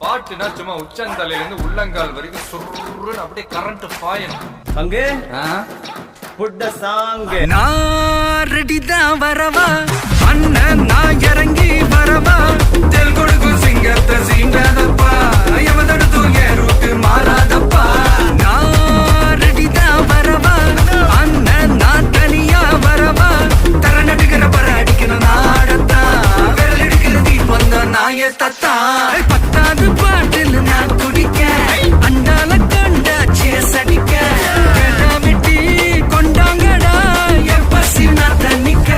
பாட்டுனா சும்மா உச்சந்தலையில இருந்து உள்ளங்கால் வரைக்கும் சுருன்னு அப்படியே கரண்ட் பாயணும். அங்கே புட்ட சாங் நான் ரெடி தான் வரவா அண்ணன் நான் இறங்கி வரவா தெல் கொடுக்கும் சிங்கத்தை சீண்டாதப்பா எவதடுத்தும் என் ரூட்டு மாறாதப்பா நான் ரெடி தான் வரவா அண்ணன் நான் தனியா வரவா தர நடுக்கிற பர அடிக்கணும் நாடத்தா விரல் எடுக்கிற தீபம் தான் நாய தத்தா பத்தாவது பாட்டில் நான் குடிக்க அண்டால கண்டா சேஸ் அடிக்க கேட்டாமிட்டி கொண்டாங்கடா என் பசி நான் தண்ணிக்க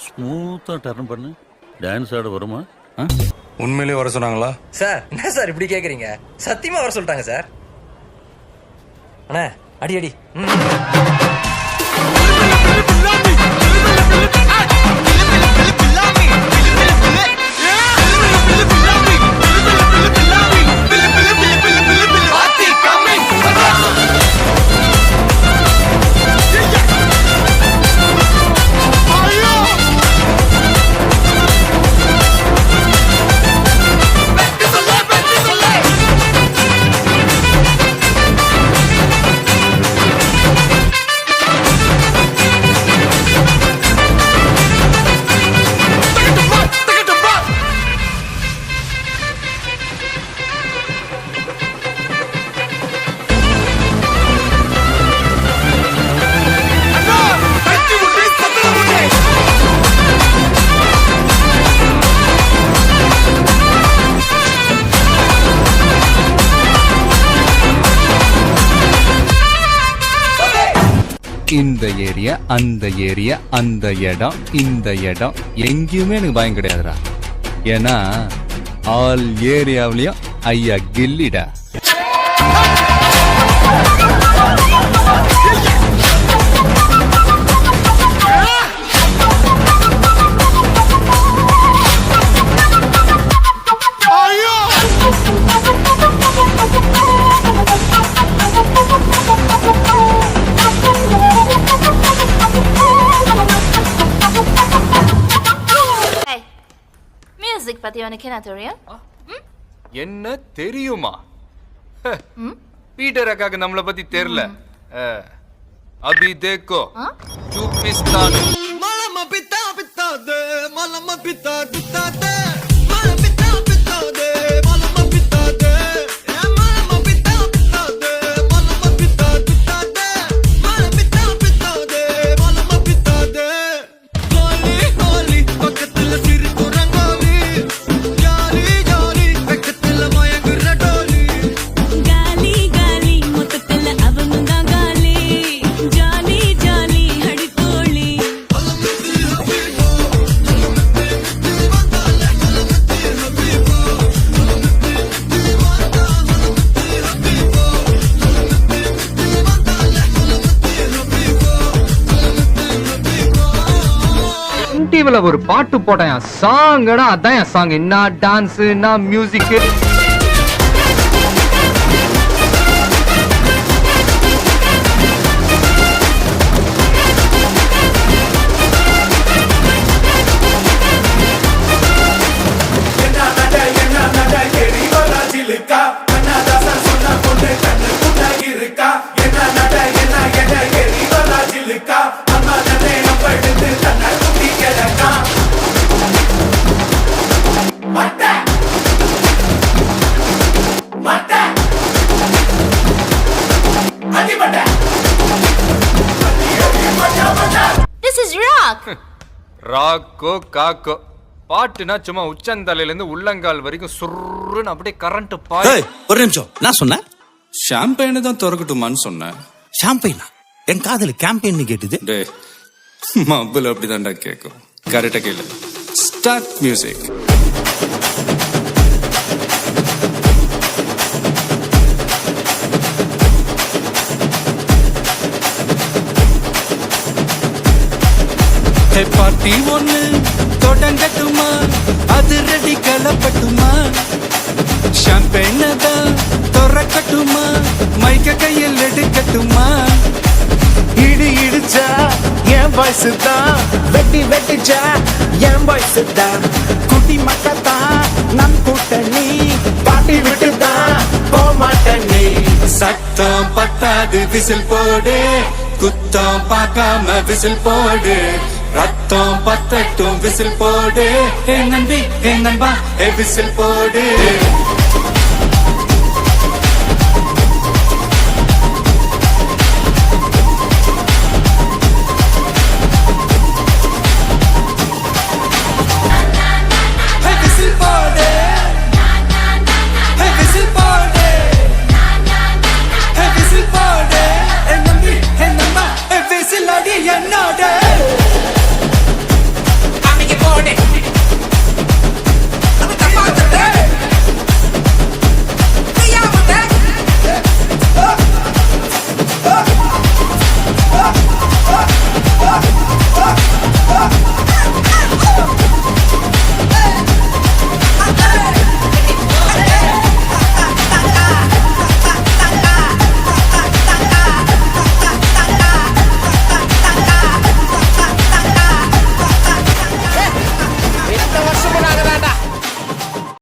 ஸ்மூத்தா டர்ன் பண்ணு. டான்ஸ் ஆட வருமா? உண்மையிலேயே வர சொன்னாங்களா? சார் என்ன சார் இப்படி கேக்குறீங்க? சத்தியமா வர சொல்லிட்டாங்க சார். அண்ணா அடி அடி. இந்த ஏரியா அந்த ஏரியா அந்த இடம் இந்த இடம் எங்கேயுமே எனக்கு பயம் கிடையாதுடா. ஏன்னா ஆல் ஏரியாவிலயும் ஐயா கில்லிடா. மியூசிக் பத்தி உனக்கு என்ன தெரியும்? என்ன தெரியுமா? பீட்டர் அக்காக்கு நம்மள பத்தி தெரியல. அபி தேக்கோ சூப்பிஸ்தான் மலம பித்தா பித்தாதே மலம பித்தா பித்தாதே மலம பித்தா பித்தாதே மலம பித்தாதே மலம பித்தா பித்தாதே மலம பித்தா பித்தாதே மலம பித்தா பித்தாதே மலம பித்தாதே கோலி கோலி பக்கத்துல சிறு குரங்காவி ஜாலி ஜாலி பக்கத்துல மயங்குற டோலி காலி காலி மொத்தத்துல அவங்க தான் காலி ஜாலி ஜாலி அடித்தோழி டிவில ஒரு பாட்டு போட்டேன் சாங்கடா. அதான் என் சாங். என்ன டான்ஸ் என்ன மியூசிக். This is rock. ராக்கோ காக்கோ பாட்டுனா சும்மா உச்சந்தலையில இருந்து உள்ளங்கால் வரைக்கும் சுருன்னு அப்படியே கரண்ட் பாய். ஒரு நிமிஷம், நான் சொன்னேன் ஷாம்பெயினை தான் திறக்கட்டுமான்னு சொன்னேன். ஷாம்பெயினா? என் காதல கேம்பெயின் கேட்டுது. டே மப்பிள் அப்படிதான்டா கேட்கும். கரெக்டா கேளு. Start music. பார்ட்டி ஒண்ணு தொடங்கட்டுமா, அது ரெடி கலப்பட்டுமா, ஷாம்பெயினை தான் திறக்கட்டுமா, மைக் பாய்ஸ் தான் வெட்டி வெட்டிச்சா என் பாய்ஸ் தான் குட்டி மக்கத்தான் நம் கூட்டணி பாட்டி விட்டு தான் போமாட்டணி சத்தம் பத்தாது விசில் போடு குத்தம் பார்க்காம விசில் போடு ரத்தம் பத்தட்டும் விசில் போடு ஏ நம்பி ஏ நண்பா ஏ விசில் போடு